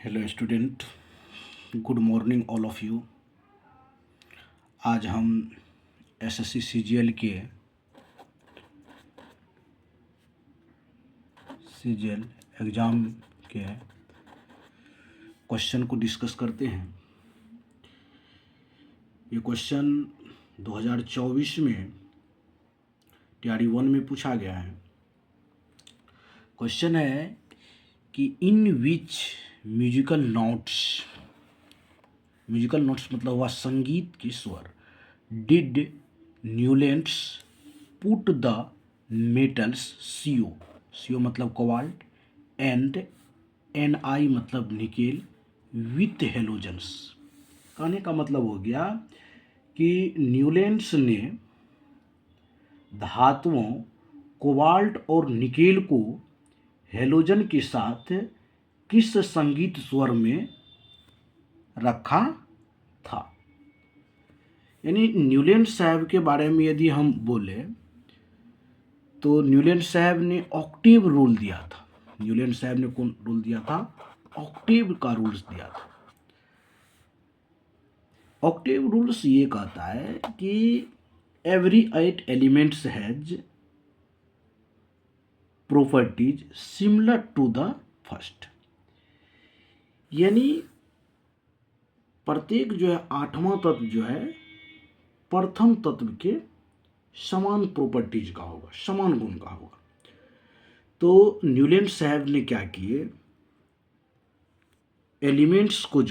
Hello student, good morning all of you. आज हम SSC CGL exam के question को डिस्कस करते हैं। ये क्वेश्चन 2024 में टीआरडी 1 में पूछा गया है। क्वेश्चन है कि इन विच म्यूजिकल नोट्स मतलब हुआ संगीत के स्वर, did Newlands put the metals CO मतलब कोबाल्ट एंड Ni मतलब निकेल विथ हेलोजन्स। कहने का मतलब हो गया कि न्यूलैंड्स ने धातुओं कोबाल्ट और निकेल को हेलोजन के साथ किस संगीत स्वर में रखा था। यानी न्यूलैंड साहब के बारे में यदि हम बोले तो न्यूलैंड साहब ने ऑक्टेव रूल दिया था। न्यूलैंड साहब ने कौन रूल दिया था? ऑक्टेव का रूल्स दिया था। ऑक्टेव रूल्स ये कहता है कि every 8 elements has properties similar to the first. यानी प्रत्येक जो है 8वां तत्व जो है प्रथम तत्व के समान प्रॉपर्टीज का होगा, समान गुण का होगा। तो न्यूलैंड साहब ने क्या किए, एलिमेंट्स को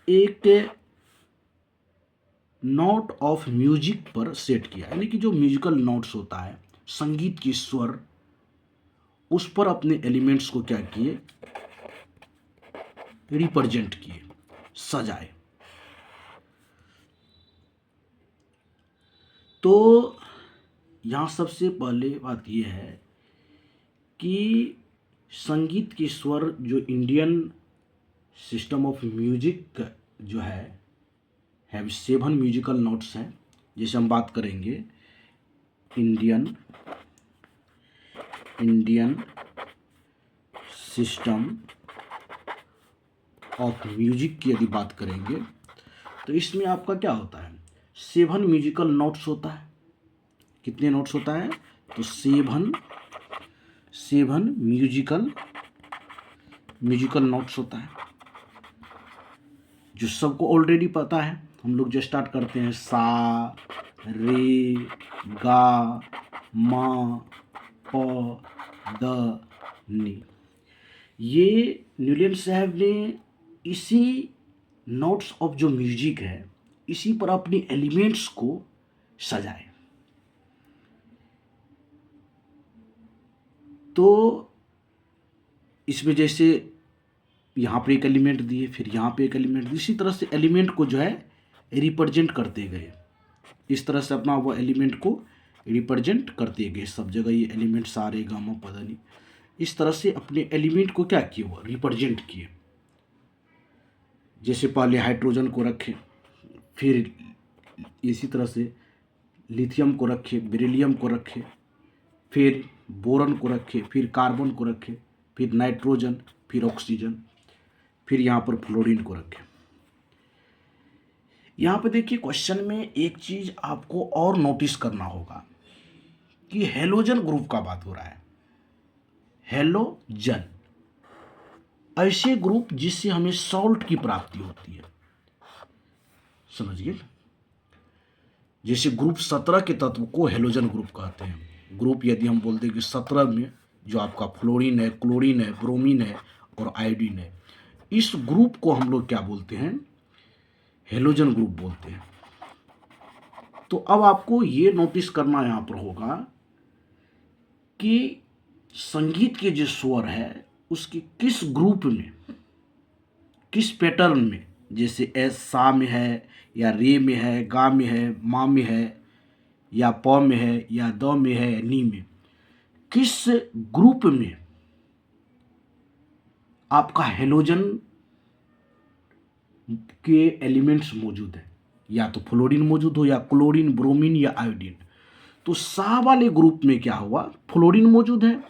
एक नोट ऑफ म्यूजिक पर सेट किया। यानी कि जो म्यूजिकल नोट्स होता है, संगीत की स्वर, उस पर अपने एलिमेंट्स को क्या किए, रिप्रेजेंट किए, सजाए। तो यहाँ सबसे पहले बात यह है कि संगीत के स्वर जो इंडियन सिस्टम ऑफ म्यूजिक जो है 7 म्यूजिकल नोट्स हैं। जैसे हम बात करेंगे इंडियन सिस्टम ऑफ म्यूजिक की यदि बात करेंगे तो इसमें आपका क्या होता है, 7 म्यूजिकल नोट्स होता है। कितने नोट्स होता है? तो 7 म्यूजिकल नोट्स होता है, जो सबको ऑलरेडी पता है। हम लोग जो स्टार्ट करते हैं सा, रे, गा, मा, प, द, नी। ये न्यूलैंड साहब ने इसी नोट्स ऑफ जो म्यूजिक है, इसी पर अपनी एलिमेंट्स को सजाए। तो इसमें जैसे यहाँ पे एक एलिमेंट दिए, फिर यहाँ पे एक एलिमेंट दिए, इसी तरह से एलिमेंट को जो है रिप्रेजेंट करते गए। इस तरह से अपना वो एलिमेंट को रिप्रेजेंट करते गए। सब जगह ये एलिमेंट सारे गामा पता नहीं, इस तरह से अपने एलिमेंट को क्या किए, वो रिप्रेजेंट किए। जैसे पहले हाइड्रोजन को रखे, फिर इसी तरह से लिथियम को रखे, बेरिलियम को रखे, फिर बोरन को रखे, फिर कार्बन को रखे, फिर नाइट्रोजन, फिर ऑक्सीजन, फिर यहाँ पर फ्लोरीन को रखें। यहाँ पे देखिए क्वेश्चन में एक चीज आपको और नोटिस करना होगा कि हेलोजन ग्रुप का बात हो रहा है। हेलोजन ऐसे ग्रुप जिससे हमें सॉल्ट की प्राप्ति होती है, समझिए। जैसे ग्रुप 17 के तत्व को हेलोजन ग्रुप कहते हैं। ग्रुप यदि हम बोलते हैं कि 17 में जो आपका फ्लोरीन है, क्लोरीन है, ब्रोमीन है और आयोडीन है, इस ग्रुप को हम लोग क्या बोलते हैं, हेलोजन ग्रुप बोलते हैं। तो अब आपको ये नोटिस करना यहाँ पर होगा कि संगीत के जो स्वर है उसके किस ग्रुप में, किस पैटर्न में, जैसे सा में है या रे में है, गा में है, मा में है या प में है या द में है, नी में, किस ग्रुप में आपका हेलोजन के एलिमेंट्स मौजूद है। या तो फ्लोरीन मौजूद हो या क्लोरीन, ब्रोमीन या आयोडीन। तो सा वाले ग्रुप में क्या हुआ, फ्लोरीन मौजूद है।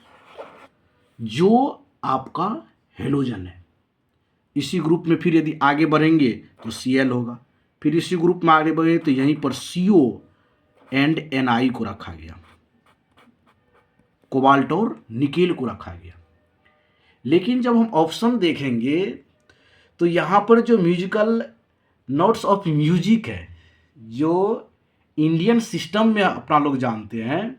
जो आपका हेलोजन है। इसी ग्रुप में फिर यदि आगे बढ़ेंगे तो Cl होगा, फिर इसी ग्रुप में आगे बढ़े तो यहीं पर CO एंड Na को रखा गया, कोबाल्ट और निकेल को रखा गया। लेकिन जब हम ऑप्शन देखेंगे तो यहाँ पर जो म्यूजिकल नोट्स ऑफ म्यूजिक है, जो इंडियन सिस्टम में अपना लोग जानते हैं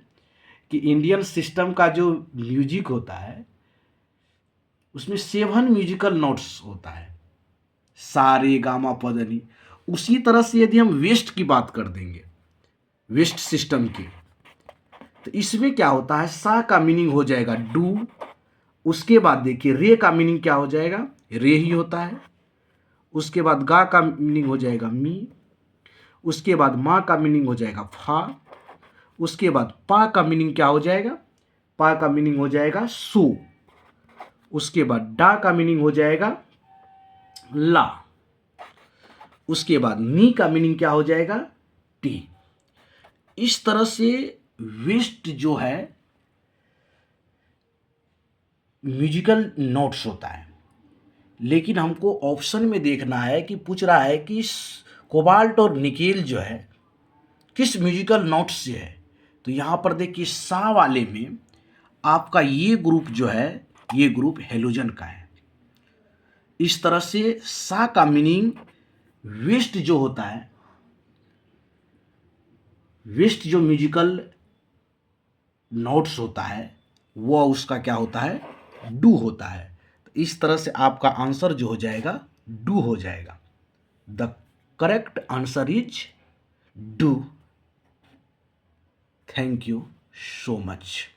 कि इंडियन सिस्टम का जो म्यूजिक होता है उसमें 7 म्यूजिकल नोट्स होता है, सा रे गा मा पा धा नी। उसी तरह से यदि हम वेस्ट की बात कर देंगे, वेस्ट सिस्टम की, तो इसमें क्या होता है, सा का मीनिंग हो जाएगा डू, उसके बाद देखिए रे का मीनिंग क्या हो जाएगा, रे ही होता है, उसके बाद गा का मीनिंग हो जाएगा मी, उसके बाद मा का मीनिंग हो जाएगा फा, उसके बाद पा का मीनिंग क्या हो जाएगा, पा का मीनिंग हो जाएगा सू, उसके बाद डा का मीनिंग हो जाएगा ला, उसके बाद नी का मीनिंग क्या हो जाएगा टी। इस तरह से वेस्ट जो है म्यूजिकल नोट्स होता है। लेकिन हमको ऑप्शन में देखना है कि पूछ रहा है कि कोबाल्ट और निकेल जो है किस म्यूजिकल नोट्स से है। तो यहाँ पर देखिए सा वाले में आपका ये ग्रुप जो है, ये ग्रुप हेलोजन का है। इस तरह से सा का मीनिंग वेस्ट जो होता है, वेस्ट जो म्यूजिकल नोट्स होता है वो उसका क्या होता है, डू होता है। तो इस तरह से आपका आंसर जो हो जाएगा डू हो जाएगा। The correct answer is do. Thank you so much.